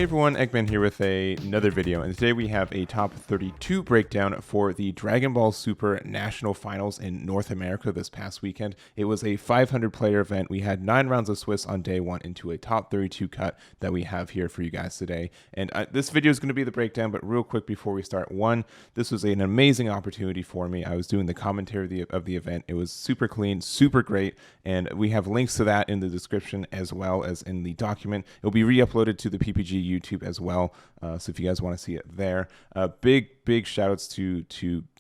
Hey everyone, Eggman here with another video, and today we have a top 32 breakdown for the Dragon Ball Super National Finals in North America this past weekend. It was a 500 player event. We had 9 rounds of Swiss on day 1 into a top 32 cut that we have here for you guys today. And this video is going to be the breakdown, but real quick before we start, this was an amazing opportunity for me. I was doing the commentary of the event. It was super clean, super great, and we have links to that in the description as well as in the document. It'll be re-uploaded to the PPG YouTube as well, so if you guys want to see it there. Big shout outs to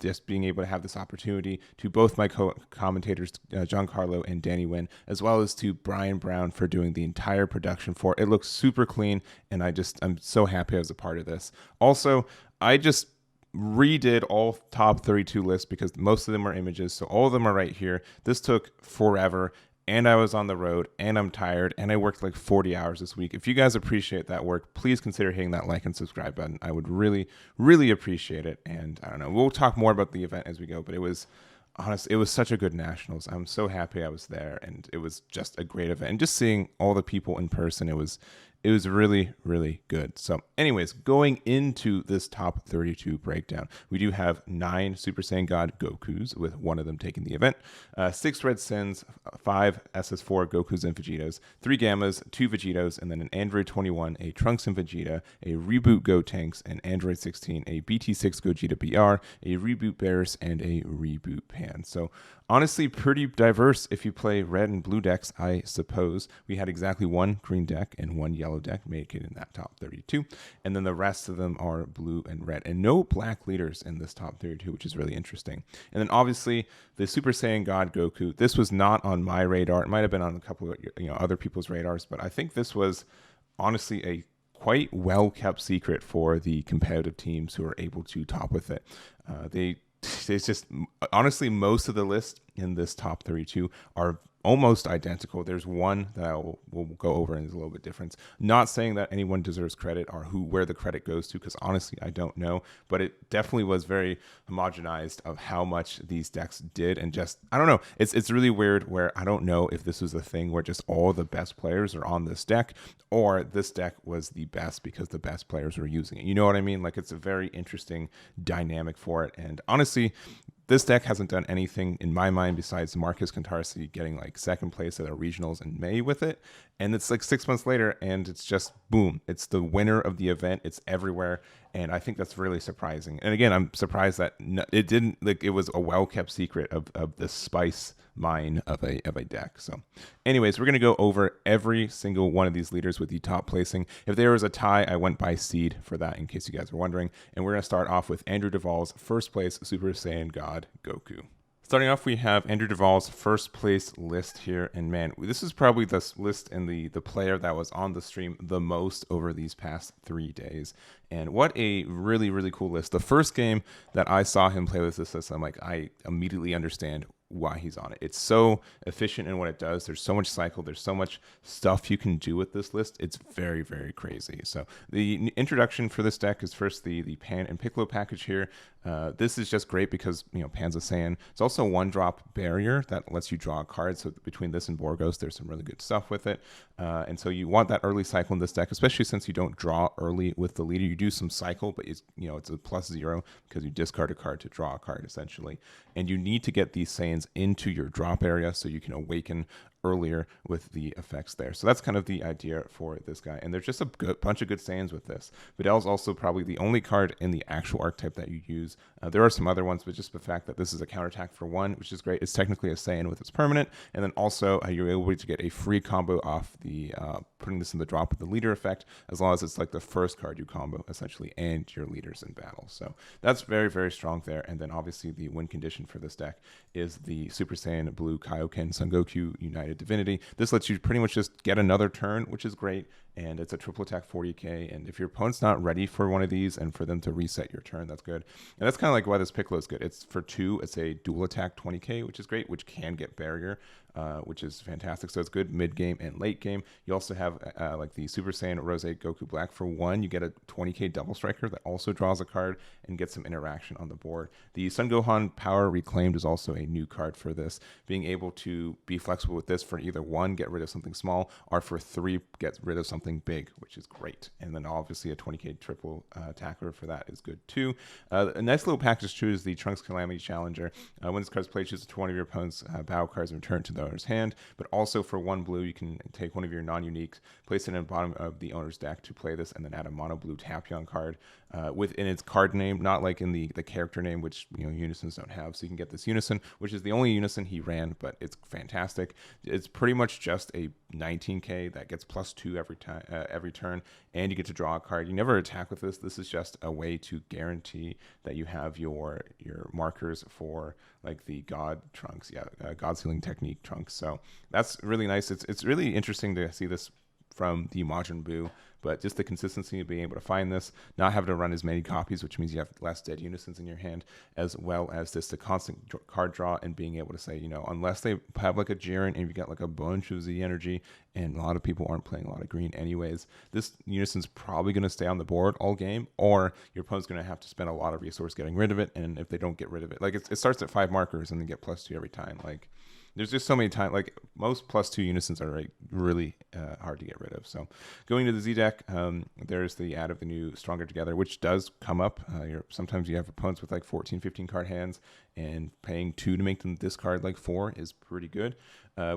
just being able to have this opportunity, to both my commentators Giancarlo and Danny Wynn, as well as to Brian Brown for doing the entire production for it. It looks super clean, and I'm so happy I was a part of this. Also, I just redid all top 32 lists because most of them are images, so all of them are right here. This took forever, and I was on the road, and I'm tired, and I worked like 40 hours this week. If you guys appreciate that work, please consider hitting that like and subscribe button. I would really, really appreciate it. And I don't know, we'll talk more about the event as we go, but it was such a good Nationals. I'm so happy I was there, and it was just a great event. And just seeing all the people in person, it was really, really good. So anyways, going into this top 32 breakdown, we do have 9 Super Saiyan God Gokus, with one of them taking the event, 6 Red Sins, 5 SS4 Gokus and Vegetos, 3 Gammas, 2 Vegetos, and then an Android 21, a Trunks and Vegeta, a Reboot Gotenks, an Android 16, a BT6 Gogeta BR, a Reboot Beerus, and a Reboot Pan. So honestly, pretty diverse if you play red and blue decks, I suppose. We had exactly 1 green deck and 1 yellow deck make it in that top 32, and then the rest of them are blue and red, and no black leaders in this top 32, which is really interesting. And then obviously the Super Saiyan God Goku, this was not on my radar. It might have been on a couple of other people's radars, but I think this was honestly a quite well kept secret for the competitive teams who are able to top with it. It's just honestly, most of the lists in this top 32 are almost identical. There's one that we'll go over, and there's a little bit difference. Not saying that anyone deserves credit or where the credit goes to, because honestly I don't know, but it definitely was very homogenized of how much these decks did. And just, I don't know, it's really weird where I don't know if this was a thing where just all the best players are on this deck, or this deck was the best because the best players were using it. You know what I mean? Like, it's a very interesting dynamic for it. And honestly, this deck hasn't done anything in my mind besides Markus Kantarci getting like second place at our regionals in May with it. And it's like 6 months later, and it's just boom. It's the winner of the event. It's everywhere. And I think that's really surprising. And again, I'm surprised that it didn't, like, it was a well-kept secret of the spice mine of a deck. So anyways, we're going to go over every single one of these leaders with the top placing. If there was a tie, I went by seed for that, in case you guys were wondering. And we're going to start off with Andrew Duvall's first place Super Saiyan God Goku. Starting off, we have Andrew Duvall's first place list here, and man, this is probably the list and the player that was on the stream the most over these past 3 days. And what a really, really cool list. The first game that I saw him play with this list, I'm like, I immediately understand why he's on it. It's so efficient in what it does. There's so much cycle. There's so much stuff you can do with this list. It's very, very crazy. So the introduction for this deck is first the Pan and Piccolo package here. This is just great because, Pan's a Saiyan. It's also a 1-drop barrier that lets you draw a card. So between this and Borgos, there's some really good stuff with it. And so you want that early cycle in this deck, especially since you don't draw early with the leader. You do some cycle, but it's a +0 because you discard a card to draw a card essentially. And you need to get these Saiyans into your drop area so you can awaken earlier with the effects there. So that's kind of the idea for this guy. And there's just a bunch of good Saiyans with this. Videl's also probably the only card in the actual archetype that you use. There are some other ones, but just the fact that this is a counterattack for 1, which is great. It's technically a Saiyan with its permanent. And then also you're able to get a free combo off the putting this in the drop with the leader effect, as long as it's like the first card you combo essentially and your leaders in battle. So that's very, very strong there. And then obviously the win condition for this deck is the Super Saiyan Blue Kaioken Son Goku United Divinity. This lets you pretty much just get another turn, which is great, and it's a triple attack 40k, and if your opponent's not ready for one of these and for them to reset your turn, that's good. And that's kind of like why this Piccolo is good. It's for 2, it's a dual attack 20k, which is great, which can get barrier, which is fantastic. So it's good mid game and late game. You also have like the Super Saiyan Rose Goku Black for 1. You get a 20k double striker that also draws a card and gets some interaction on the board. The Son Gohan Power Reclaimed is also a new card for this, being able to be flexible with this for either 1, get rid of something small, or for 3, get rid of something something big, which is great. And then obviously a 20k triple attacker for that is good too. A nice little package too is the Trunks Calamity Challenger. When this card's played, choose one of your opponent's battle cards and return to the owner's hand. But also for 1 blue, you can take one of your non-uniques, place it in the bottom of the owner's deck to play this, and then add a mono blue Tapion card within its card name, not like in the character name, which Unisons don't have. So you can get this Unison, which is the only Unison he ran, but it's fantastic. It's pretty much just a 19k that gets +2 every turn, and you get to draw a card. You never attack with this. This is just a way to guarantee that you have your markers for like the God Trunks, God Sealing Technique Trunks. So that's really nice. It's really interesting to see this from the Majin Buu, but just the consistency of being able to find this, not having to run as many copies, which means you have less dead Unisons in your hand, as well as just the constant card draw and being able to say, unless they have like a Jiren and you got like a bunch of Z energy, and a lot of people aren't playing a lot of green anyways, this Unison's probably going to stay on the board all game, or your opponent's going to have to spend a lot of resource getting rid of it, and if they don't get rid of it, like it starts at 5 markers and then get +2 every time, like there's just so many times, like most +2 Unisons are like really hard to get rid of. So going to the Z deck, there's the add of the new Stronger Together, which does come up. Sometimes you have opponents with like 14, 15 card hands, and paying 2 to make them discard like 4 is pretty good.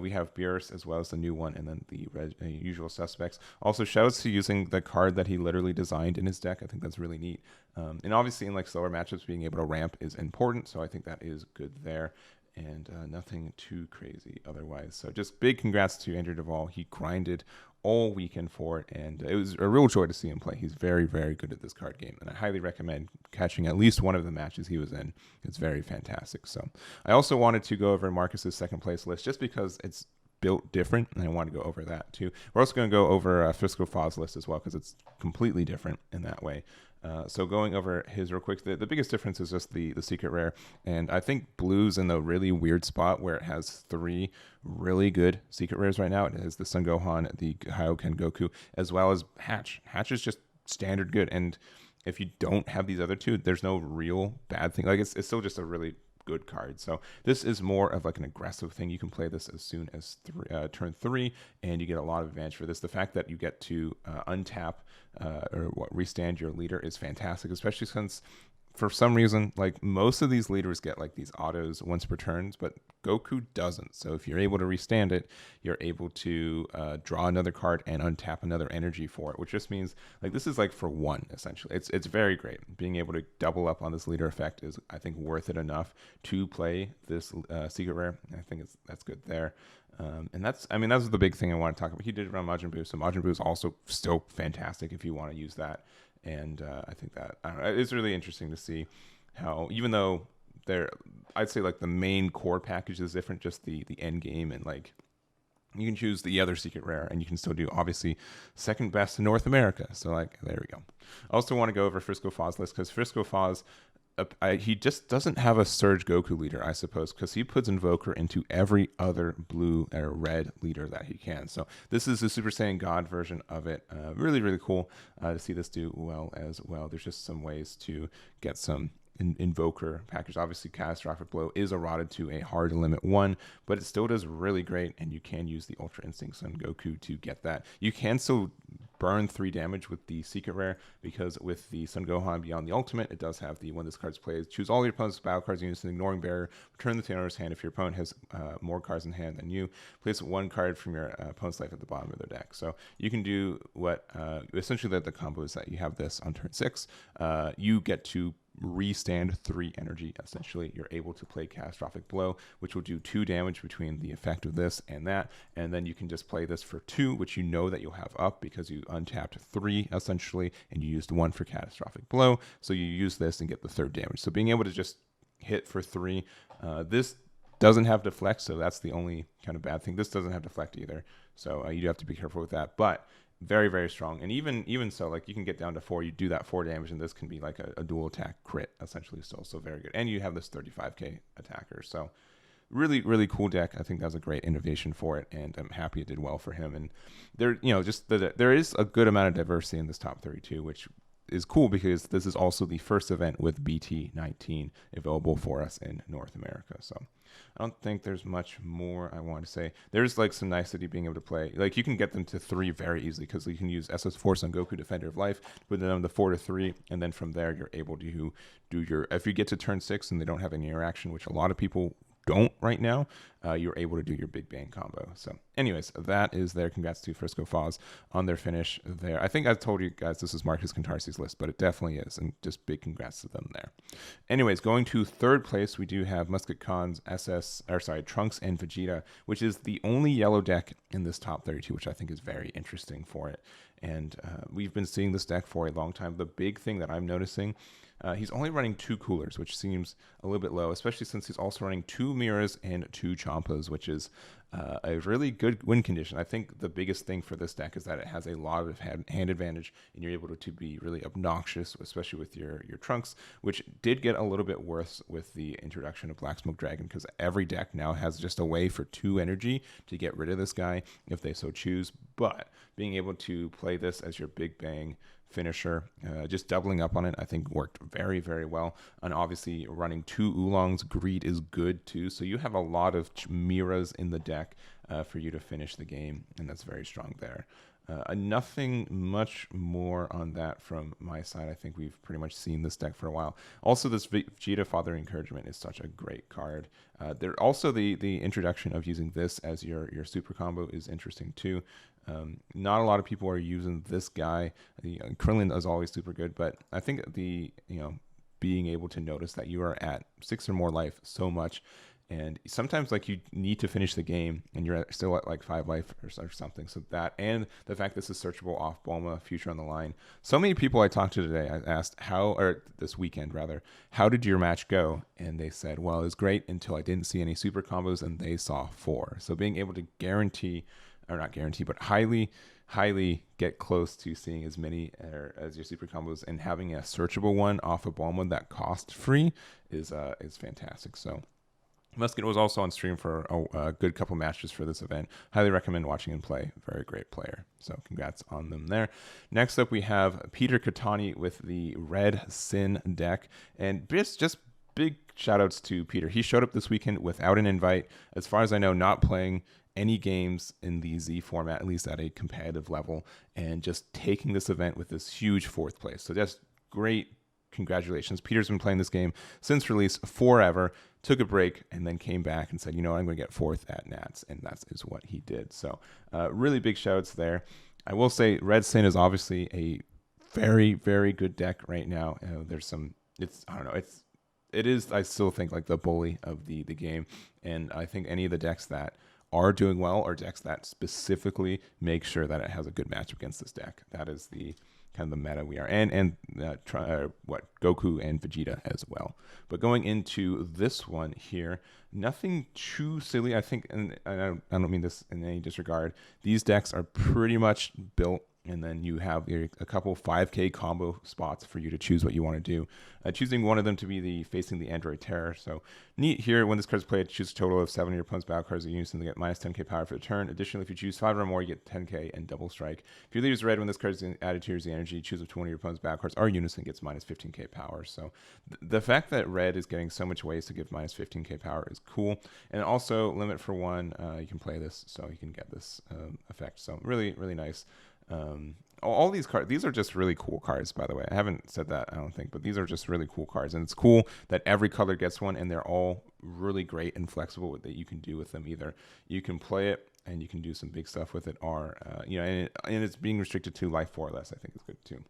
We have Beerus as well as the new one, and then the usual suspects. Also, shoutouts to using the card that he literally designed in his deck. I think that's really neat. And obviously in like slower matchups, being able to ramp is important. So I think that is good there. And nothing too crazy otherwise. So just big congrats to Andrew Dovale. He grinded all weekend for it, and it was a real joy to see him play. He's very, very good at this card game, and I highly recommend catching at least one of the matches he was in. It's very fantastic. So I also wanted to go over Markus's second place list just because it's built different, and I want to go over that too. We're also going to go over Frisco Fahs list as well, because it's completely different in that way. So going over his real quick, the biggest difference is just the secret rare, and I think Blue's in the really weird spot where it has 3 really good secret rares right now. It has the Son Gohan, the Hyoken Goku, as well as Hatch. Hatch is just standard good, and if you don't have these other 2, there's no real bad thing. Like it's still just a really good card. So this is more of like an aggressive thing. You can play this as soon as turn 3, and you get a lot of advantage for this. The fact that you get to untap restand your leader is fantastic, especially since for some reason, like most of these leaders get like these autos once per turns, but Goku doesn't. So if you're able to restand it, you're able to draw another card and untap another energy for it, which just means like this is like for 1 essentially. It's very great. Being able to double up on this leader effect is, I think, worth it enough to play this secret rare. I think that's good there. And that's the big thing I want to talk about. He did run Majin Buu, so Majin Buu is also still fantastic if you want to use that. And I think that, I don't know, it's really interesting to see how, even though I'd say like the main core package is different, just the end game, and like you can choose the other secret rare and you can still do obviously second best in North America. So like, there we go. I also want to go over Frisco Fahs list, because Frisco Fahs, he just doesn't have a Surge Goku leader, I suppose, because he puts Invoker into every other blue or red leader that he can. So this is the Super Saiyan God version of it. Really, really cool to see this do well as well. There's just some ways to get some Invoker package. Obviously, Catastrophic Blow is eroded to a hard limit 1, but it still does really great, and you can use the Ultra Instinct Son Goku to get that. You can still burn 3 damage with the secret rare, because with the Son Gohan Beyond the Ultimate, it does have the when this card's played, choose all your opponent's battle cards units, ignoring barrier, return the owner's hand if your opponent has more cards in hand than you, place 1 card from your opponent's life at the bottom of their deck. So you can do what essentially the combo is that you have this on turn 6, you get to restand 3 energy. Essentially, you're able to play Catastrophic Blow, which will do 2 damage between the effect of this and that, and then you can just play this for 2, which you know that you'll have up because you untapped 3 essentially, and you used 1 for Catastrophic Blow, so you use this and get the 3rd damage. So being able to just hit for 3, this doesn't have deflect, so that's the only kind of bad thing. This doesn't have deflect either, so you do have to be careful with that, but very, very strong. And even so, like you can get down to 4, you do that 4 damage, and this can be like a dual attack crit essentially, still. So very good. And you have this 35k attacker. So really, really cool deck. I think that was a great innovation for it, and I'm happy it did well for him. And there, there is a good amount of diversity in this top 32, which is cool because this is also the first event with BT19 available for us in North America. So I don't think there's much more I want to say. There's like some nicety being able to play. Like you can get them to 3 very easily because you can use SS Force on Goku, Defender of Life, put them to 4 to 3, and then from there you're able to do your. If you get to turn 6 and they don't have any interaction, which a lot of people don't right now, you're able to do your Big Bang combo. So anyways, that is there. Congrats to Frisco Fahs on their finish there. I think I told you guys this is Markus Kantarci's list, but it definitely is, and just big congrats to them there. Anyways, going to third place, we do have Musket Khan's Trunks and Vegeta, which is the only yellow deck in this top 32, which I think is very interesting for it. And we've been seeing this deck for a long time. The big thing that I'm noticing, he's only running 2 coolers, which seems a little bit low, especially since he's also running 2 Miras and 2 Champas, which is a really good win condition. I think the biggest thing for this deck is that it has a lot of hand advantage, and you're able to be really obnoxious, especially with your Trunks, which did get a little bit worse with the introduction of Black Smoke Dragon, because every deck now has just a way for 2 energy to get rid of this guy if they so choose. But being able to play this as your Big Bang finisher, just doubling up on it, I think worked very, very well. And obviously running 2 Oolongs, Greed is good too. So you have a lot of Miras in the deck for you to finish the game, and that's very strong there. Nothing much more on that from my side. I think we've pretty much seen this deck for a while. Also, this Vegeta Father Encouragement is such a great card. There also the introduction of using this as your super combo is interesting too. Not a lot of people are using this guy. The Krillin is always super good, but I think being able to notice that you are at 6 or more life so much, and sometimes like you need to finish the game and you're still at like 5 life or something. So that, and the fact this is searchable off Bulma, future on the line. So many people I talked to today, I asked this weekend rather, how did your match go? And they said, well, it was great until I didn't see any super combos and they saw 4. So being able to highly get close to seeing as many as your super combos and having a searchable one off of Bulma that cost free is fantastic. So Musket was also on stream for a good couple matches for this event. Highly recommend watching him play. Very great player. So congrats on them there. Next up, we have Peter Cattani with the Red Sin deck. And just big shout outs to Peter. He showed up this weekend without an invite. As far as I know, not playing any games in the Z format, at least at a competitive level, and just taking this event with this huge 4th place. So just great. Congratulations. Peter's been playing this game since release forever, took a break, and then came back and said, I'm going to get 4th at Nats, and that is what he did. So really big shouts there. I will say Red Sin is obviously a very, very good deck right now. I still think like the bully of the game, and I think any of the decks that are doing well are decks that specifically make sure that it has a good matchup against this deck. That is the kind of the meta we are, and Goku and Vegeta as well. But going into this one here, nothing too silly. I think, and I don't mean this in any disregard, these decks are pretty much built, and then you have a couple 5k combo spots for you to choose what you want to do. Choosing one of them to be facing the Aandroidd Terror. So neat here, when this card is played, choose a total of 7 of your opponent's battle cards in unison to get minus 10k power for the turn. Additionally, if you choose 5 or more, you get 10k and double strike. If your leader is red, when this card is added to your Z energy, choose if 20 of your opponent's battle cards are unison, gets minus 15k power. So the fact that red is getting so much ways to give minus 15k power is cool. And also, limit for 1, you can play this, so you can get this effect. So really, really nice. All these cards, these are just really cool cards, by the way. I haven't said that, I don't think, but these are just really cool cards. And it's cool that every color gets one, and they're all really great and flexible that you can do with them. Either you can play it and you can do some big stuff with it, or, and it's being restricted to life 4 or less, I think is good too.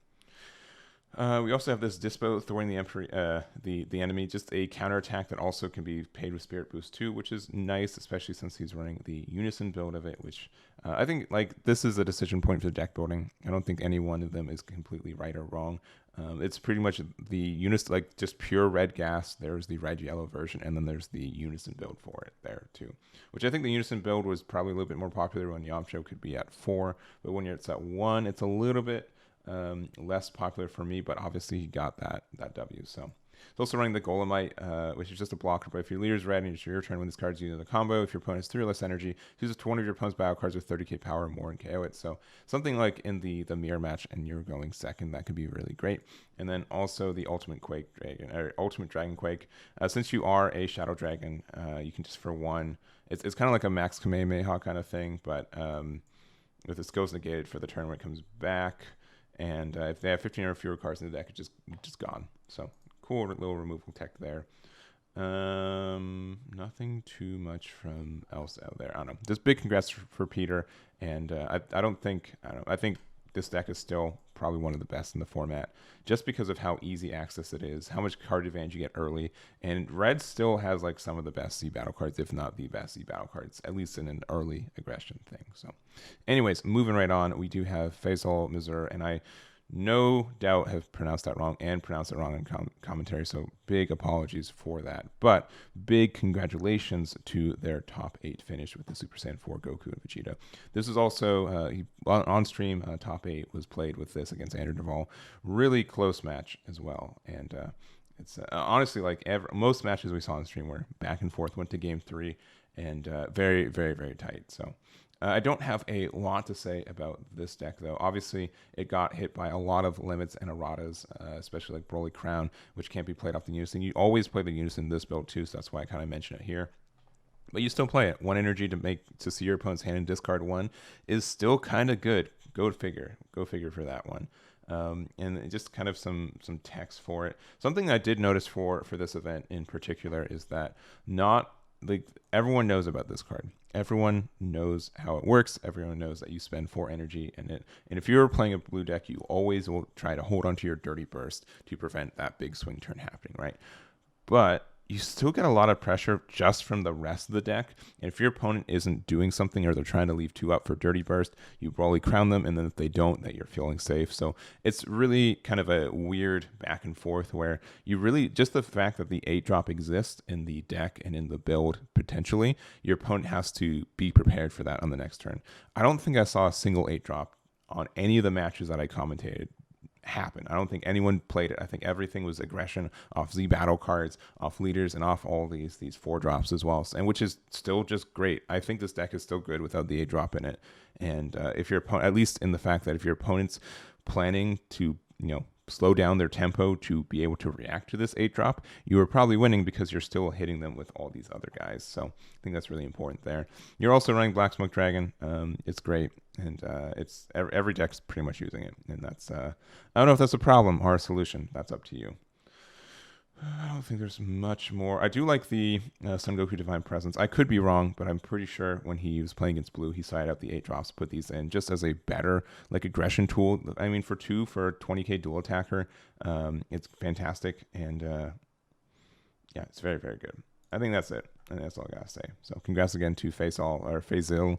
We also have this Dispo, thwarting the enemy, just a counterattack that also can be paid with Spirit Boost too, which is nice, especially since he's running the Unison build of it, which I think like this is a decision point for the deck building. I don't think any one of them is completely right or wrong. It's pretty much the Unison, like just pure red gas. There's the red-yellow version, and then there's the Unison build for it there too, which I think the Unison build was probably a little bit more popular when Yamcha could be at 4, but when it's at 1, it's a little bit less popular for me, but obviously he got that W. So It's also running the Golemite, which is just a blocker, but if your leader's red and it's your turn when this card's used in the combo, if your opponent has 3 or less energy, choose one of your opponent's battle cards with 30k power or more and KO it. So something like in the mirror match and you're going second, that could be really great. And then also the Ultimate Quake Dragon, or Ultimate Dragon Quake. Since you are a Shadow Dragon, you can just for 1, it's kind of like a Max Kamehameha kind of thing, but with this goes negated for the turn when it comes back. And if they have 15 or fewer cards in the deck, it's just gone. So cool little removal tech there. Nothing too much from else out there. I don't know. Just big congrats for Peter. And I think this deck is still probably one of the best in the format, just because of how easy access it is, how much card advantage you get early, and red still has like some of the best Z battle cards, if not the best Z battle cards, at least in an early aggression thing. So anyways, moving right on, we do have Faysal, Mensur, and I no doubt have pronounced that wrong and pronounced it wrong in commentary, so big apologies for that. But big congratulations to their top 8 finish with the Super Saiyan 4 Goku and Vegeta. This is also, on stream, top 8 was played with this against Aandroidd Dovale. Really close match as well. And it's honestly, like most matches we saw on stream were back and forth, went to game 3, and very, very, very tight. So I don't have a lot to say about this deck, though. Obviously, it got hit by a lot of limits and erratas, especially like Broly Crown, which can't be played off the Unison. You always play the Unison in this build, too, so that's why I kind of mention it here. But you still play it. 1 energy to see your opponent's hand and discard 1 is still kind of good. Go figure. Go figure for that one. And just kind of some text for it. Something I did notice for this event in particular is that everyone knows about this card. Everyone knows how it works. Everyone knows that you spend 4 energy in it. And if you're playing a blue deck, you always will try to hold onto your dirty burst to prevent that big swing turn happening, right? But you still get a lot of pressure just from the rest of the deck. And if your opponent isn't doing something or they're trying to leave 2 up for dirty burst, you probably crown them. And then if they don't, that you're feeling safe. So it's really kind of a weird back and forth where you really, just the fact that the 8-drop exists in the deck and in the build potentially, your opponent has to be prepared for that on the next turn. I don't think I saw a single 8-drop on any of the matches that I commentated happen. I don't think anyone played it. I think everything was aggression off Z battle cards, off leaders, and off all these 4-drops as well, and which is still just great. I think this deck is still good without the 8-drop in it. And if your opponent, at least in the fact that if your opponent's planning to slow down their tempo to be able to react to this 8-drop, you are probably winning because you're still hitting them with all these other guys. So I think that's really important there. You're also running Black Smoke Dragon. It's great, and it's every deck's pretty much using it, and that's I don't know if that's a problem or a solution. That's up to you. I don't think there's much more. I do like the Son Goku Divine Presence. I could be wrong, but I'm pretty sure when he was playing against Blue, he sided out the 8-drops, put these in just as a better aggression tool. I mean, for 20k dual attacker, it's fantastic, and yeah, it's very, very good. I think that's it, and that's all I gotta say. So congrats again to Faysal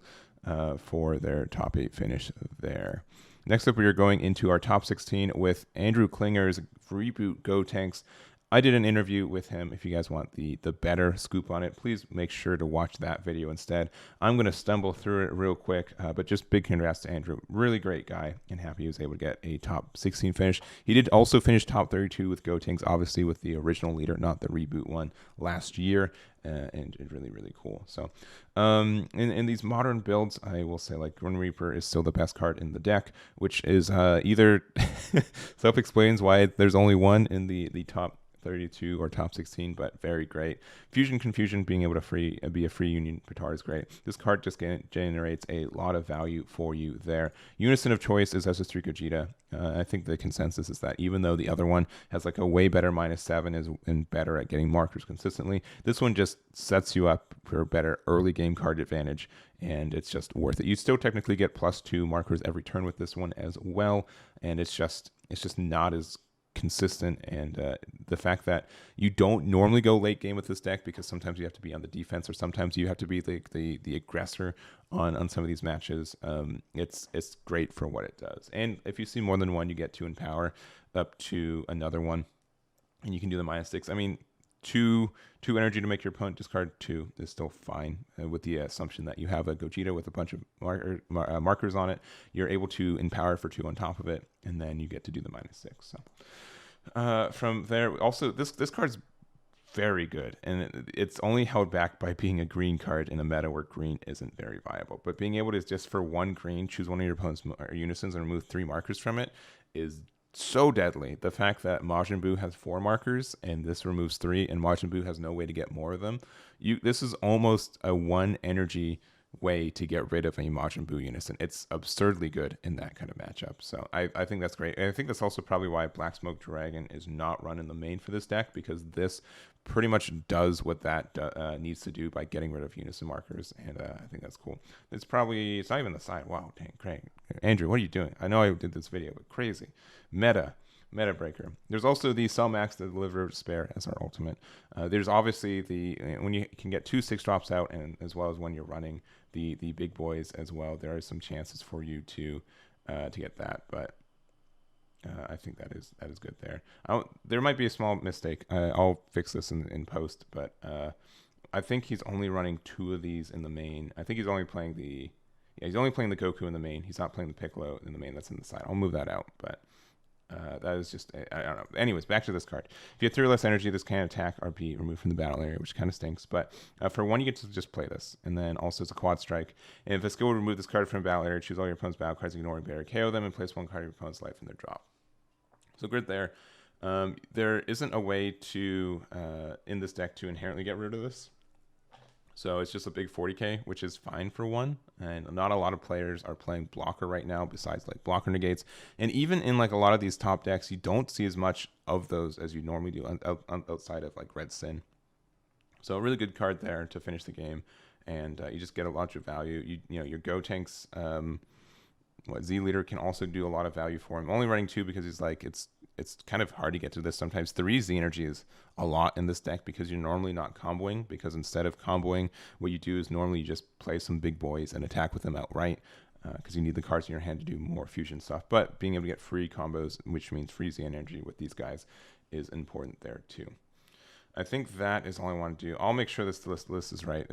for their top 8 finish there. Next up, we are going into our top 16 with Andrew Klinger's Reboot Gotenks. I did an interview with him. If you guys want the better scoop on it, please make sure to watch that video instead. I'm going to stumble through it real quick, but just big congrats to Andrew. Really great guy, and happy he was able to get a top 16 finish. He did also finish top 32 with Gotenks, obviously with the original leader, not the reboot one, last year, and really, really cool. So in these modern builds, I will say Grim Reaper is still the best card in the deck, which is either self-explains why there's only one in the top 32 or top 16, but very great. Fusion Confusion, being able to be a free Union Pitar is great. This card just generates a lot of value for you there. Unison of choice is SS3 Gogeta. I think the consensus is that even though the other one has a way better -7 and better at getting markers consistently, this one just sets you up for a better early game card advantage, and it's just worth it. You still technically get +2 markers every turn with this one as well, and it's just not as consistent. And the fact that you don't normally go late game with this deck, because sometimes you have to be on the defense or sometimes you have to be the aggressor on some of these matches, it's great for what it does. And if you see more than one, you get 2 in power up to another one, and you can do the -6. I mean, two energy to make your opponent discard 2 is still fine, with the assumption that you have a Gogeta with a bunch of markers on it. You're able to empower for 2 on top of it, and then you get to do the -6. So From there, also this card's very good, and it's only held back by being a green card in a meta where green isn't very viable. But being able to just for one green choose one of your opponent's unisons and remove 3 markers from it is so deadly. The fact that Majin Buu has 4 markers and this removes 3, and Majin Buu has no way to get more of them, this is almost a 1 energy way to get rid of a Majin Buu unison. It's absurdly good in that kind of matchup. So I think that's great. And I think that's also probably why Black Smoke Dragon is not run in the main for this deck, because this pretty much does what that needs to do by getting rid of unison markers. And I think that's cool. It's not even the side. Wow, dang, Craig. Andrew, what are you doing? I know I did this video, but crazy. Meta breaker. There's also the Cell Max to deliver spare as our ultimate. There's obviously when you can get 2 6-drops out, and as well as when you're running the big boys as well, there are some chances for you to get that. But I think that is good there. There might be a small mistake. I'll fix this in post, but I think he's only running 2 of these in the main. I think he's only playing he's only playing the Goku in the main. He's not playing the Piccolo in the main. That's in the side. I'll move that out, but. That is just, I don't know. Anyways, back to this card. If you have 3 or less energy, this can attack or be removed from the battle area, which kind of stinks. But for 1, you get to just play this. And then also it's a quad strike. And if a skill would remove this card from the battle area, choose all your opponent's battle cards, ignore and barrier, KO them, and place 1 card of your opponent's life in their drop. So good there. There isn't a way to, in this deck, to inherently get rid of this. So it's just a big 40k, which is fine for 1. And not a lot of players are playing blocker right now, besides like blocker negates. And even in like a lot of these top decks, you don't see as much of those as you normally do outside of like Red Sin. So a really good card there to finish the game, and you just get a lot of value. You know your Gotenks, Z Leader can also do a lot of value for him. Only running 2 because he's like it's kind of hard to get to this sometimes. 3 Z energy is a lot in this deck because you're normally not comboing, because instead of comboing, what you do is normally you just play some big boys and attack with them outright, because you need the cards in your hand to do more fusion stuff. But being able to get free combos, which means free Z energy with these guys, is important there too. I think that is all I want to do. I'll make sure this list is right.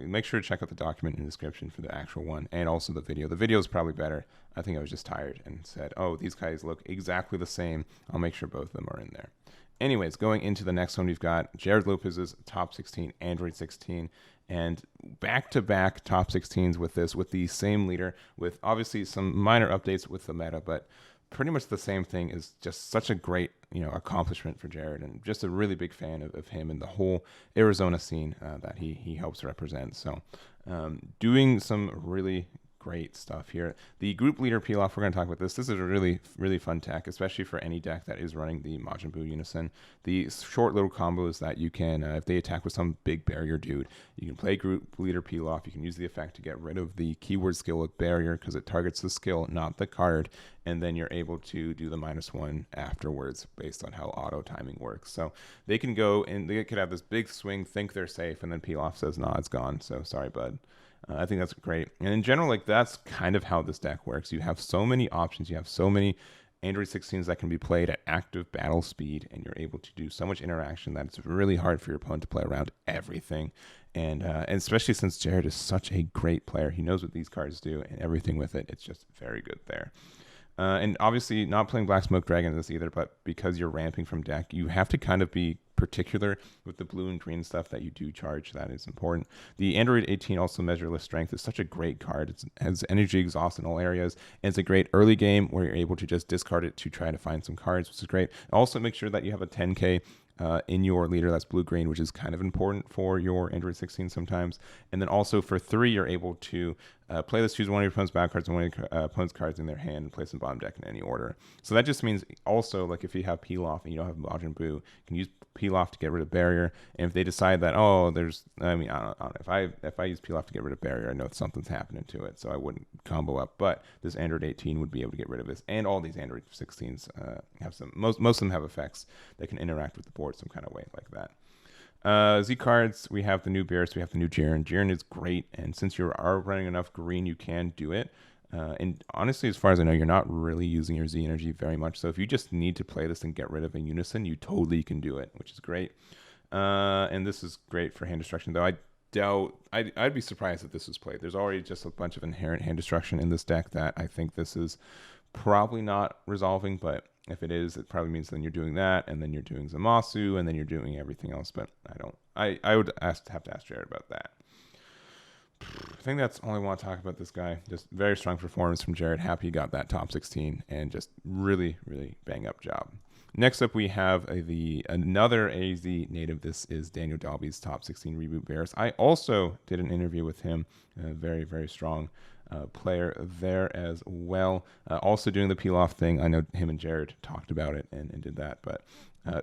Make sure to check out the document in the description for the actual one, and also the video. The video is probably better. I think I was just tired and said, oh, these guys look exactly the same. I'll make sure both of them are in there. Anyways, going into the next one, we've got Jared Lopez's top 16, Aandroidd 16, and back-to-back top 16s with the same leader, with obviously some minor updates with the meta, but pretty much the same thing. Is just such a great accomplishment for Jared, and just a really big fan of him and the whole Arizona scene that he helps represent. So doing some really great stuff here. The group leader peel off, we're going to talk about this. This is a really, really fun tech, especially for any deck that is running the Majin Buu Unison. The short little combos that you can, if they attack with some big barrier dude, you can play group leader peel off. You can use the effect to get rid of the keyword skill with barrier, because it targets the skill, not the card. And then you're able to do the -1 afterwards based on how auto timing works. So they can go and they could have this big swing, think they're safe, and then peel off says, nah, it's gone. So sorry, bud. I think that's great. And in general, like that's kind of how this deck works. You have so many options. You have so many Aandroidd 16s that can be played at active battle speed, and you're able to do so much interaction that it's really hard for your opponent to play around everything. And especially since Jared is such a great player, he knows what these cards do and everything with it. It's just very good there. And obviously not playing Black Smoke Dragon in this either, but because you're ramping from deck, you have to kind of be particular with the blue and green stuff that you do charge. That is important. The Aandroidd 18 also measureless strength is such a great card. It has energy exhaust in all areas, and it's a great early game where you're able to just discard it to try to find some cards, which is great. Also make sure that you have a 10k in your leader that's blue-green, which is kind of important for your Aandroidd 16 sometimes. And then also for 3, you're able to play this, choose one of your opponent's battle cards and one of your opponent's cards in their hand, and place them bottom deck in any order. So that just means also, like if you have peel off and you don't have Majin Buu, you can use peel off to get rid of barrier. And if they decide that, I don't know, if I use peel off to get rid of barrier, I know something's happening to it, so I wouldn't combo up. But this Aandroidd 18 would be able to get rid of this, and all these Aandroidd 16s have some. Most of them have effects that can interact with the board some kind of way like that. Z cards, we have the new Beerus, we have the new Jiren. Jiren is great, and since you are running enough green, you can do it. And honestly, as far as I know, you're not really using your Z energy very much. So if you just need to play this and get rid of a unison, you totally can do it, which is great. And this is great for hand destruction, though I'd be surprised if this was played. There's already just a bunch of inherent hand destruction in this deck that I think this is probably not resolving, but If it is, it probably means then you're doing that, and then you're doing Zamasu, and then you're doing everything else. But I would have to ask Jared about that. I think that's all I want to talk about this guy. Just very strong performance from Jared. Happy he got that top 16 and just really, really bang up job. Next up, we have another AZ native. This is Daniel Dalbey's top 16 reboot Beerus. I also did an interview with him. Very, very strong player there as well. Also doing the peel-off thing. I know him and Jared talked about it and did that, but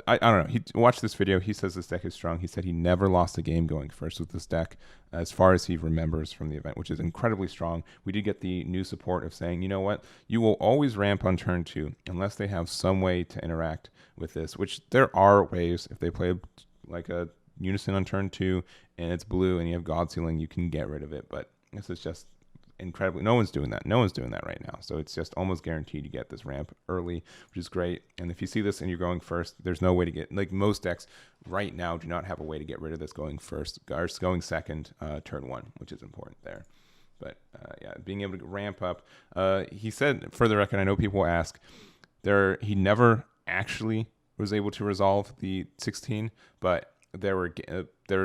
I don't know. He watched this video. He says this deck is strong. He said he never lost a game going first with this deck as far as he remembers from the event, which is incredibly strong. We did get the new support of saying, you know what? You will always ramp on turn 2 unless they have some way to interact with this, which there are ways. If they play like a Unison on turn 2 and it's blue and you have God Sealing, you can get rid of it. But this is just incredibly, no one's doing that right now, so it's just almost guaranteed you get this ramp early, which is great. And if you see this and you're going first, there's no way to get, like most decks right now do not have a way to get rid of this going first or going second turn 1, which is important there. But yeah, being able to ramp up, he said, for the record, I know people ask, he never actually was able to resolve the 16, but there were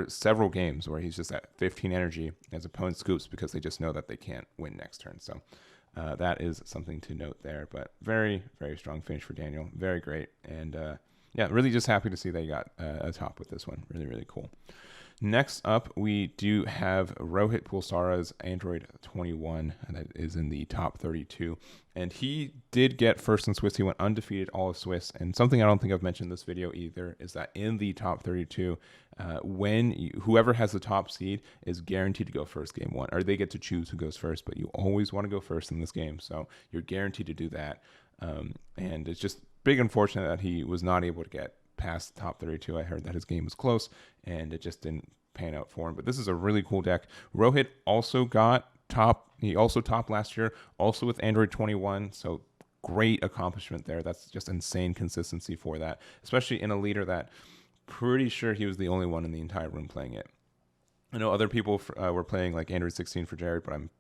several games where he's just at 15 energy as opponent scoops because they just know that they can't win next turn. So that is something to note there. But very, very strong finish for Daniel. Very great. And yeah, really just happy to see they got a top with this one. Really, really cool. Next up, we do have Rohit Poosarla's Aandroidd 21 that is in the top 32. And he did get first in Swiss. He went undefeated all of Swiss. And something I don't think I've mentioned in this video either is that in the top 32, whoever has the top seed is guaranteed to go first game 1. Or they get to choose who goes first, but you always want to go first in this game. So you're guaranteed to do that. And it's just big unfortunate that he was not able to get past top 32. I heard that his game was close and it just didn't pan out for him. But this is a really cool deck. Rohit also got top. He also topped last year, also with Aandroidd 21. So great accomplishment there. That's just insane consistency for that, especially in a leader that pretty sure he was the only one in the entire room playing it. I know other people were playing like Aandroidd 16 for Jared, but I'm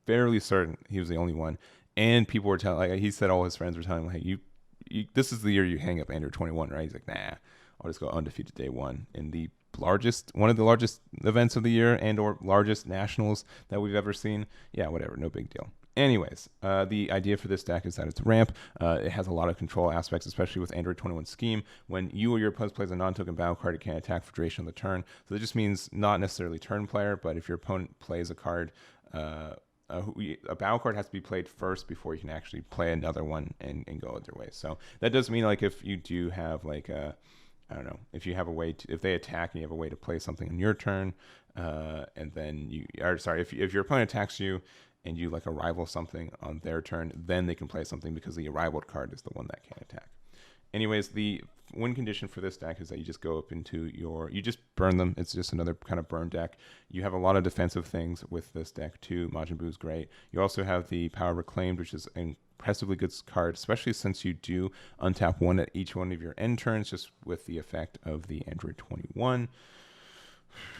fairly certain he was the only one. And people were telling, like he said, all his friends were telling him, hey, this is the year you hang up Aandroidd 21, right? He's like, nah, I'll just go undefeated day 1 in one of the largest events of the year and or largest nationals that we've ever seen. Yeah, whatever, no big deal. Anyways, the idea for this deck is that it's ramp. It has a lot of control aspects, especially with Aandroidd 21 scheme. When you or your opponent plays a non-token battle card, it can't attack for duration of the turn. So that just means not necessarily turn player, but if your opponent plays a card, a battle card has to be played first before you can actually play another one and go other way. So that does mean like if you do have like I don't know, if you have a way to, if they attack and you have a way to play something on your turn, and then if your opponent attacks you and you like arrival something on their turn, then they can play something because the arrival card is the one that can attack. Anyways, the win condition for this deck is that you just go up into you just burn them. It's just another kind of burn deck. You have a lot of defensive things with this deck too. Majin Buu is great. You also have the Power Reclaimed, which is an impressively good card, especially since you do untap 1 at each one of your end turns, just with the effect of the Aandroidd 21.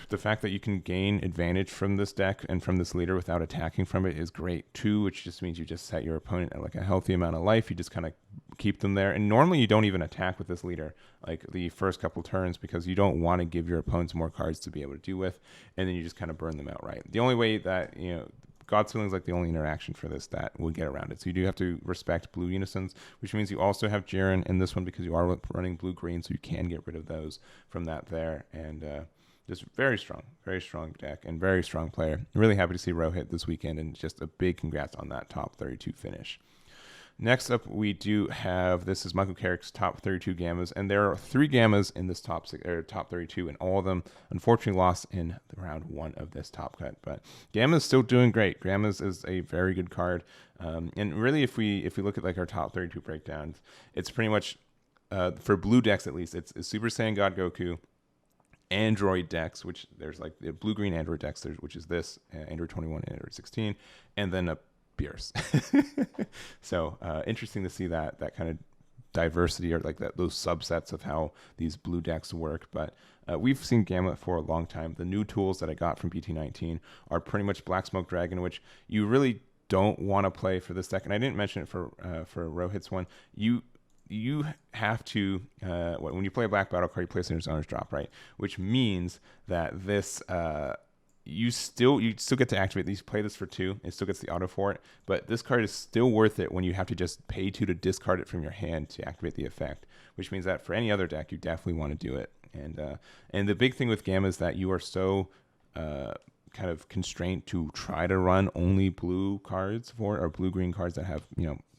The fact that you can gain advantage from this deck and from this leader without attacking from it is great too, which just means you just set your opponent at like a healthy amount of life. You just kind of keep them there. And normally you don't even attack with this leader like the first couple turns because you don't want to give your opponents more cards to be able to do with, and then you just kind of burn them outright. The only way that, God Sealing is like the only interaction for this that will get around it. So you do have to respect blue unisons, which means you also have Jiren in this one because you are running blue-green, so you can get rid of those from that there. And just very strong deck and very strong player. Really happy to see Rohit this weekend, and just a big congrats on that top 32 finish. Next up, we do have, this is Michael Kerrick's top 32 gammas, and there are 3 gammas in this top 32, and all of them unfortunately lost in the round 1 of this top cut. But Gamma's still doing great. Gamma's is a very good card, and really, if we look at like our top 32 breakdowns, it's pretty much for blue decks at least, it's Super Saiyan God Goku, Aandroidd decks, which there's like the blue-green Aandroidd decks, which is this Aandroidd 21 and Aandroidd 16, and then a Beerus. So interesting to see that kind of diversity, or like those subsets of how these blue decks work. But we've seen Gamma for a long time. The new tools that I got from BT19 are pretty much Black Smoke Dragon, which you really don't want to play for this deck. And I didn't mention it for Rohit's one. you have to when you play a black battle card, you place it in its owner's drop, right? Which means that this you still get to activate these. Play this for 2, it still gets the auto for it, but this card is still worth it when you have to just pay 2 to discard it from your hand to activate the effect. Which means that for any other deck, you definitely want to do it. And the big thing with Gamma is that you are so kind of constrained to try to run only blue cards for it, or blue-green cards that have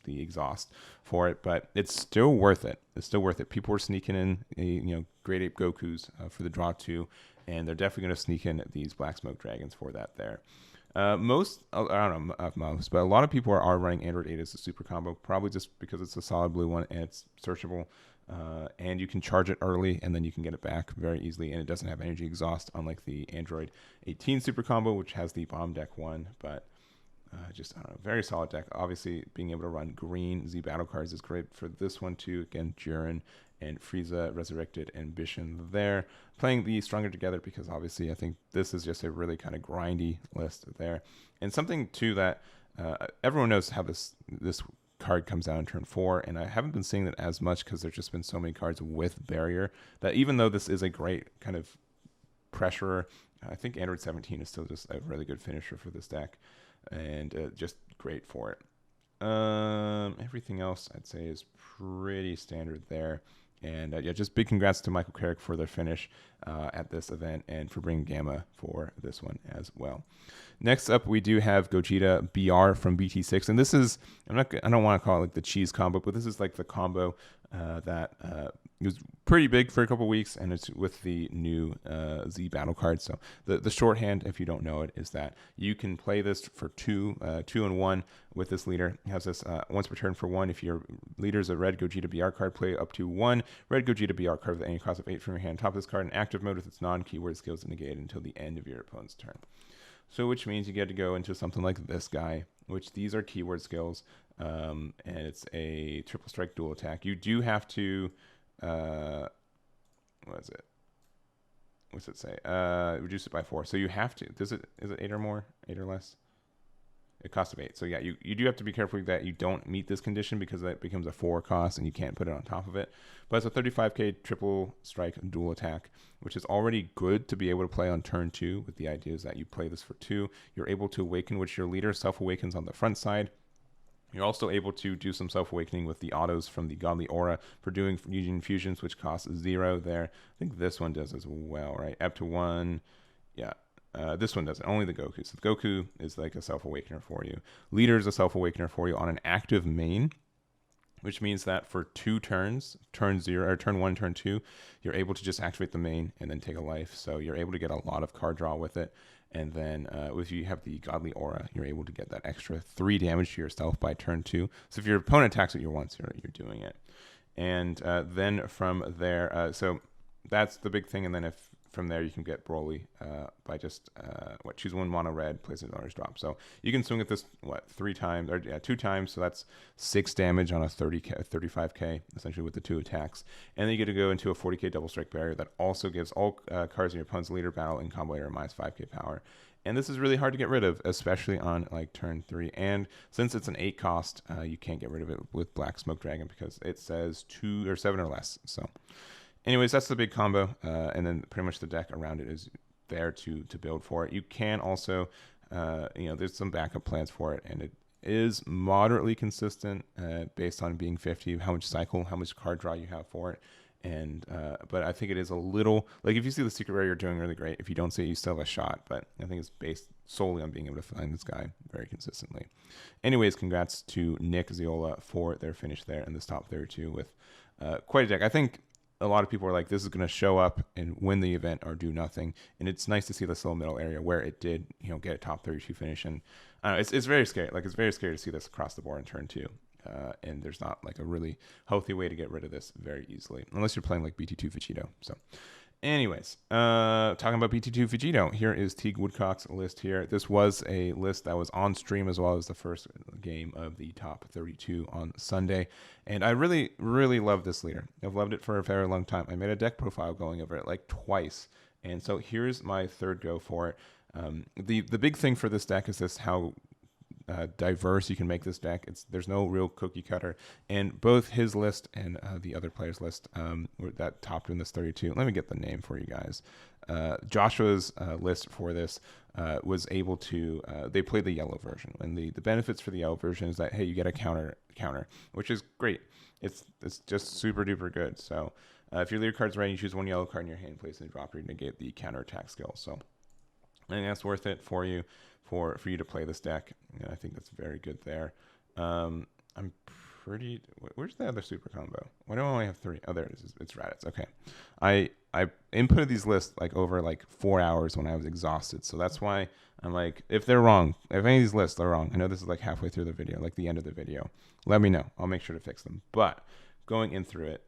the exhaust for it, but it's still worth it. It's still worth it. People are sneaking in Great Ape Gokus for the draw 2, and they're definitely going to sneak in these Black Smoke Dragons for that there. I don't know most, but a lot of people are running Aandroidd 8 as a super combo, probably just because it's a solid blue one and it's searchable. And you can charge it early, and then you can get it back very easily, and it doesn't have energy exhaust, unlike the Aandroidd 18 super combo, which has the bomb deck 1. But just, I don't know, very solid deck. Obviously, being able to run green Z battle cards is great for this one too. Again, Jiren and Frieza, Resurrected Ambition there. Playing the Stronger Together because obviously I think this is just a really kind of grindy list there. And something too that everyone knows how this card comes out in turn 4, and I haven't been seeing it as much because there's just been so many cards with barrier that even though this is a great kind of pressurer, I think Aandroidd 17 is still just a really good finisher for this deck, and just great for it. Everything else I'd say is pretty standard there. And yeah, just big congrats to Michael Kerrick for their finish at this event and for bringing Gamma for this one as well. Next up, we do have Gogeta BR from BT6, and this is I don't want to call it like the cheese combo, but this is like the combo that was pretty big for a couple weeks, and it's with the new Z battle card. So the shorthand, if you don't know it, is that you can play this for 2 and 1 with this leader. It has this once per turn for 1. If your leader is a red Gogeta BR card, play up to 1 red Gogeta BR card with any cost of 8 from your hand. Top of this card in active mode with its non-keyword skills negated until the end of your opponent's turn. So which means you get to go into something like this guy, which these are keyword skills, and it's a triple strike dual attack. You do have to, what is it? What's it say? Reduce it by 4. So you have to, is it 8 or more? 8 or less? It costs of 8. So yeah, you do have to be careful that you don't meet this condition because that becomes a 4 cost and you can't put it on top of it. But it's a 35k triple strike dual attack, which is already good to be able to play on turn 2 with the idea is that you play this for 2. You're able to awaken, which your leader self-awakens on the front side. You're also able to do some self-awakening with the autos from the Godly Aura for doing using fusions, which costs 0 there. I think this one does as well, right? Up to 1. Yeah. This one doesn't. Only the Goku. So the Goku is like a self-awakener for you. Leader is a self-awakener for you on an active main, which means that for 2 turns, turn 0 or turn 1, turn 2, you're able to just activate the main and then take a life. So you're able to get a lot of card draw with it. And then if you have the Godly Aura, you're able to get that extra 3 damage to yourself by turn 2. So if your opponent attacks it once, you're doing it. And then from there, so that's the big thing. And then if from there you can get Broly by just choose 1 mono red, place it on his drop. So you can swing at this 3 times or 2 times, so that's 6 damage on a 35k essentially with the 2 attacks, and then you get to go into a 40k double strike barrier that also gives all cards in your opponent's leader battle in combo area minus 5k power. And this is really hard to get rid of, especially on like turn 3. And since it's an 8 cost, you can't get rid of it with Black Smoke Dragon because it says 2 or 7 or less. So anyways, that's the big combo, and then pretty much the deck around it is there to build for it. You can also, there's some backup plans for it, and it is moderately consistent based on being 50, how much cycle, how much card draw you have for it. And but I think it is a little, like if you see the secret rare, you're doing really great. If you don't see it, you still have a shot, but I think it's based solely on being able to find this guy very consistently. Anyways, congrats to Nick, Zeolla for their finish there in this top 32 with quite a deck. I think a lot of people are like, this is going to show up and win the event or do nothing. And it's nice to see this little middle area where it did, get a top 32 finish. And it's very scary. Like, it's very scary to see this across the board in turn 2. And there's not like a really healthy way to get rid of this very easily, unless you're playing like BT2 Vegito. So anyways, talking about BT2 Vegito, here is Teague Woodcock's list here. This was a list that was on stream as well as the first game of the top 32 on Sunday. And I really, really love this leader. I've loved it for a very long time. I made a deck profile going over it like twice. And so here's my third go for it. The big thing for this deck is how diverse you can make this deck. There's no real cookie cutter, and both his list and the other players' list that topped in this 32. Let me get the name for you guys. Joshua's list for this was able to. They played the yellow version, and the benefits for the yellow version is that hey, you get a counter, which is great. It's just super duper good. So if your leader card's ready, you choose one yellow card in your hand, place it in the drop, you negate the counter attack skill. So I think that's worth it for you for you to play this deck. And I think that's very good there. I'm pretty. Where's the other super combo? Why do I only have 3? Oh, there it is. It's Raditz. Okay. I inputted these lists like over like 4 hours when I was exhausted. So that's why I'm like, if they're wrong, if any of these lists are wrong, I know this is like halfway through the video, like the end of the video, let me know. I'll make sure to fix them. But going in through it,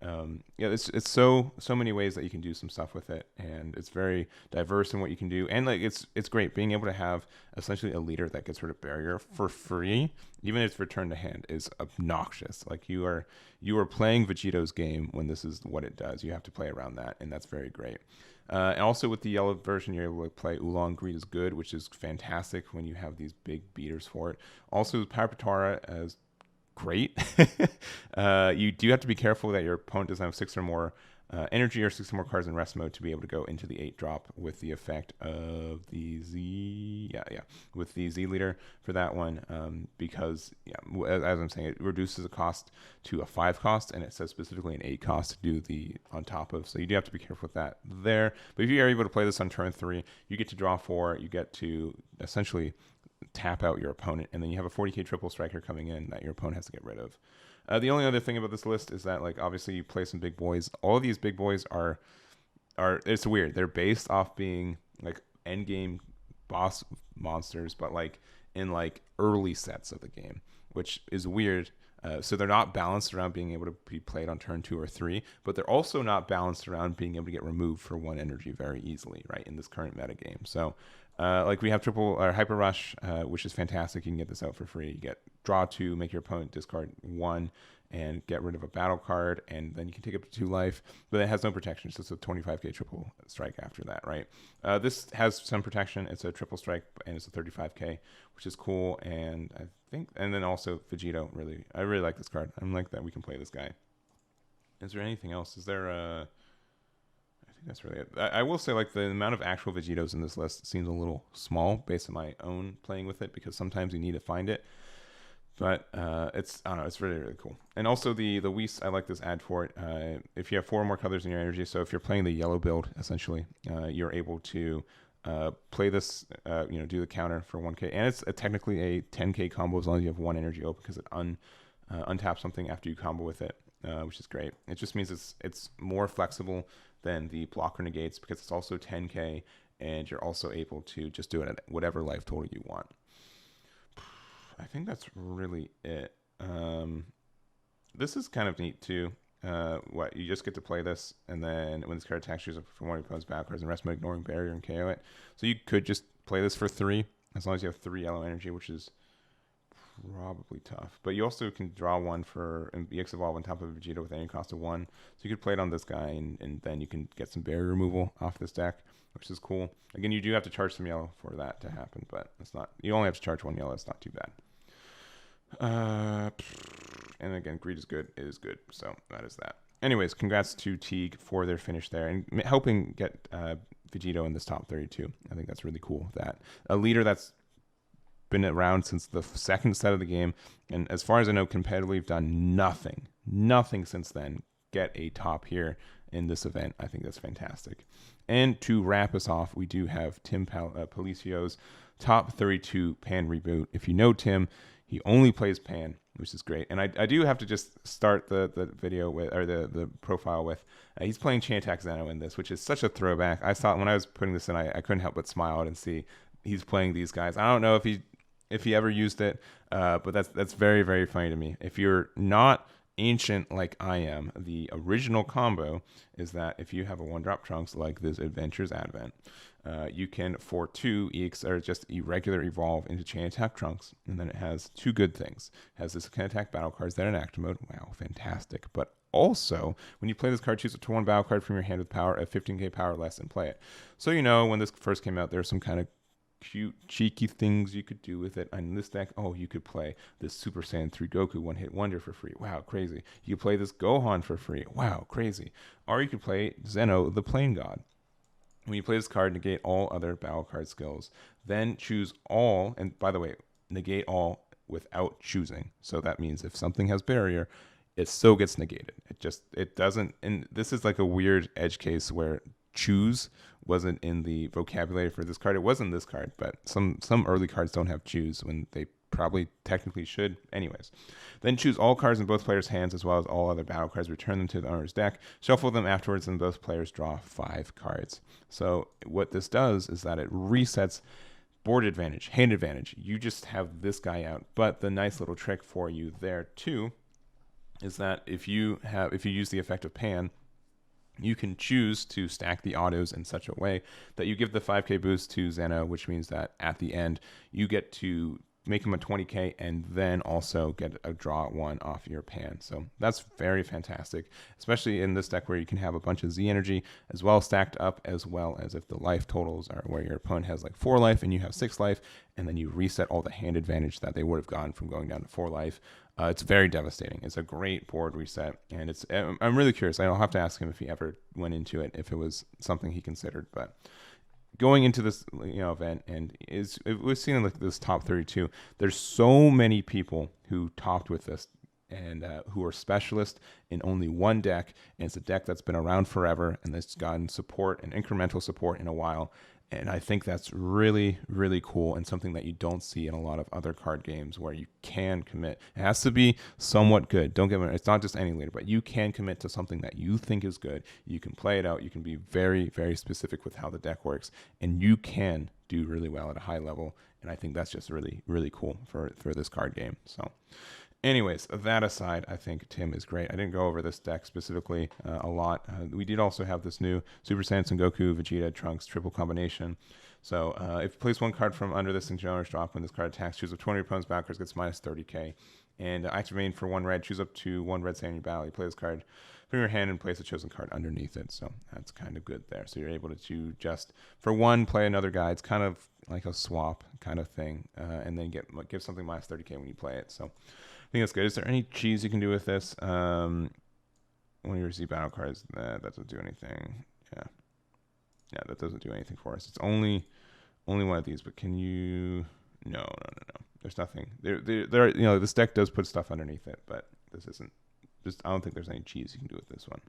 yeah, it's so many ways that you can do some stuff with it, and it's very diverse in what you can do, and like it's great being able to have essentially a leader that gets rid of barrier for free, even if it's return to hand, is obnoxious. Like you are playing Vegito's game when this is what it does. You have to play around that, and that's very great. And also with the yellow version, you're able to play Oolong Greed is good, which is fantastic when you have these big beaters for it. Also, Parapatara as great. You do have to be careful that your opponent doesn't have 6 or more energy or 6 or more cards in rest mode to be able to go into the 8 drop with the effect of the Z. Yeah, with the Z leader for that one, because as I'm saying, it reduces the cost to a 5 cost, and it says specifically an 8 cost to do the on top of. So you do have to be careful with that there. But if you are able to play this on turn 3, you get to draw 4. You get to essentially tap out your opponent, and then you have a 40k triple striker coming in that your opponent has to get rid of. The only other thing about this list is that, like, obviously you play some big boys. All of these big boys are it's weird. They're based off being like end game boss monsters, but like in like early sets of the game, which is weird. So they're not balanced around being able to be played on turn 2 or 3, but they're also not balanced around being able to get removed for 1 energy very easily, right, in this current meta game. So like we have triple or hyper rush, which is fantastic. You can get this out for free. You get draw 2, make your opponent discard 1, and get rid of a battle card, and then you can take up to 2 life. But it has no protection, so it's a 25k triple strike after that, right? This has some protection. It's a triple strike, and it's a 35k, which is cool. And I think, and then also Vegito. I really like this card. I'm like that we can play this guy. Is there anything else? Is there I think that's really it. I will say, like, the amount of actual Vegitos in this list seems a little small based on my own playing with it, because sometimes you need to find it. But it's, I don't know, it's really, really cool. And also the Whis, I like this ad for it. If you have 4 more colors in your energy, so if you're playing the yellow build, essentially, you're able to play this, do the counter for 1k. And it's technically a 10k combo as long as you have 1 energy open, because it untaps something after you combo with it, which is great. It just means it's more flexible than the blocker negates, because it's also 10k, and you're also able to just do it at whatever life total you want. I think that's really it. This is kind of neat too. What, you just get to play this, and then when this card attacks you from one of your opponent's battle cards, and rest mode, ignoring barrier and KO it. So you could just play this for 3, as long as you have 3 yellow energy, which is probably tough. But you also can draw 1 for EX Evolve on top of Vegeta with any cost of 1. So you could play it on this guy, and then you can get some barrier removal off this deck, which is cool. Again, you do have to charge some yellow for that to happen, but it's not. You only have to charge 1 yellow. It's not too bad. And again, greed is good. It is good. So that is that. Anyways, congrats to Teague for their finish there, and helping get Vegito in this top 32. I think that's really cool. That a leader that's been around since the 2nd set of the game, and as far as I know, competitively done nothing since then, get a top here in this event. I think that's fantastic. And to wrap us off, we do have Tim Palacios top 32 Pan Reboot. If you know Tim, he only plays Pan, which is great. And I do have to just start the video with, or the profile with, he's playing Chantac Zeno in this, which is such a throwback. I saw when I was putting this in, I couldn't help but smile and see he's playing these guys. I don't know if he ever used it, but that's very, very funny to me. If you're not ancient like I am, the original combo is that if you have a 1-drop Trunks like this Adventures Advent, you can, for 2 EX, or just irregular evolve into Chain Attack Trunks, and then it has 2 good things. It has this can attack battle cards that are in active mode. Wow, fantastic. But also, when you play this card, choose a 1 battle card from your hand with power of 15k power or less and play it. So, when this first came out, there was some kind of cute, cheeky things you could do with it. In this deck, oh, you could play this Super Saiyan 3 Goku one-hit wonder for free. Wow, crazy. You could play this Gohan for free. Wow, crazy. Or you could play Zeno, the Plain God. When you play this card, negate all other battle card skills. Then choose all, and by the way, negate all without choosing. So that means if something has barrier, it still gets negated. It doesn't, and this is like a weird edge case where choose wasn't in the vocabulary for this card. It was in this card, but some early cards don't have choose when they probably technically should. Anyways, then choose all cards in both players' hands as well as all other battle cards. Return them to the owner's deck. Shuffle them afterwards, and both players draw 5 cards. So what this does is that it resets board advantage, hand advantage. You just have this guy out. But the nice little trick for you there too is that if you use the effect of Pan, you can choose to stack the autos in such a way that you give the 5k boost to Zeno, which means that at the end you get to make him a 20k and then also get a draw 1 off your Pan. So that's very fantastic, especially in this deck where you can have a bunch of Z energy as well stacked up, as well as if the life totals are where your opponent has like 4 life and you have 6 life, and then you reset all the hand advantage that they would have gotten from going down to 4 life. It's very devastating. It's a great board reset, and I'm really curious. I'll have to ask him if he ever went into it, if it was something he considered. But going into this event, and it was seen in like this top 32, there's so many people who topped with this and who are specialists in only one deck, and it's a deck that's been around forever and that's gotten support and incremental support in a while. And I think that's really, really cool, and something that you don't see in a lot of other card games where you can commit. It has to be somewhat good. Don't get me wrong. It's not just any leader, but you can commit to something that you think is good. You can play it out. You can be very, very specific with how the deck works, and you can do really well at a high level. And I think that's just really, really cool for this card game. So anyways, that aside, I think Tim is great. I didn't go over this deck specifically a lot. We did also have this new Super Saiyan Son Goku, Vegeta, Trunks triple combination. So if you place 1 card from under this into owner's drop, when this card attacks, choose up 20 opponent's battle cards, gets minus 30k. And activate for 1 red, choose up to 1 red Saiyan in your battle. You play this card from your hand and place a chosen card underneath it. So that's kind of good there. So you're able to just, for 1, play another guy. It's kind of like a swap kind of thing. And then give something minus 30k when you play it. So I think that's good. Is there any cheese you can do with this? When you receive battle cards, that doesn't do anything. Yeah, that doesn't do anything for us. It's only one of these. But can you? No. There's nothing. There. This deck does put stuff underneath it, but this isn't. I don't think there's any cheese you can do with this one.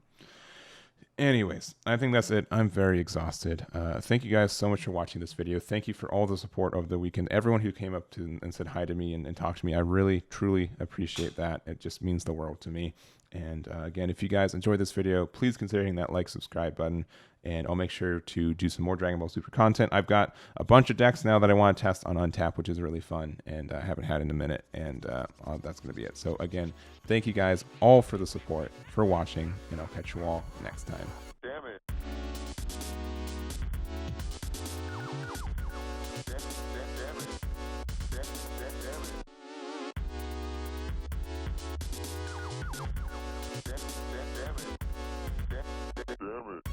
Anyways, I think that's it. I'm very exhausted. Thank you guys so much for watching this video. Thank you for all the support over the weekend. Everyone who came up to and said hi to me and talked to me, I really, truly appreciate that. It just means the world to me. And again, if you guys enjoyed this video, please consider hitting that like, subscribe button. And I'll make sure to do some more Dragon Ball Super content. I've got a bunch of decks now that I want to test on Untap, which is really fun, and I haven't had in a minute. And that's going to be it. So again, thank you guys all for the support, for watching, and I'll catch you all next time. Damn it. Damn it.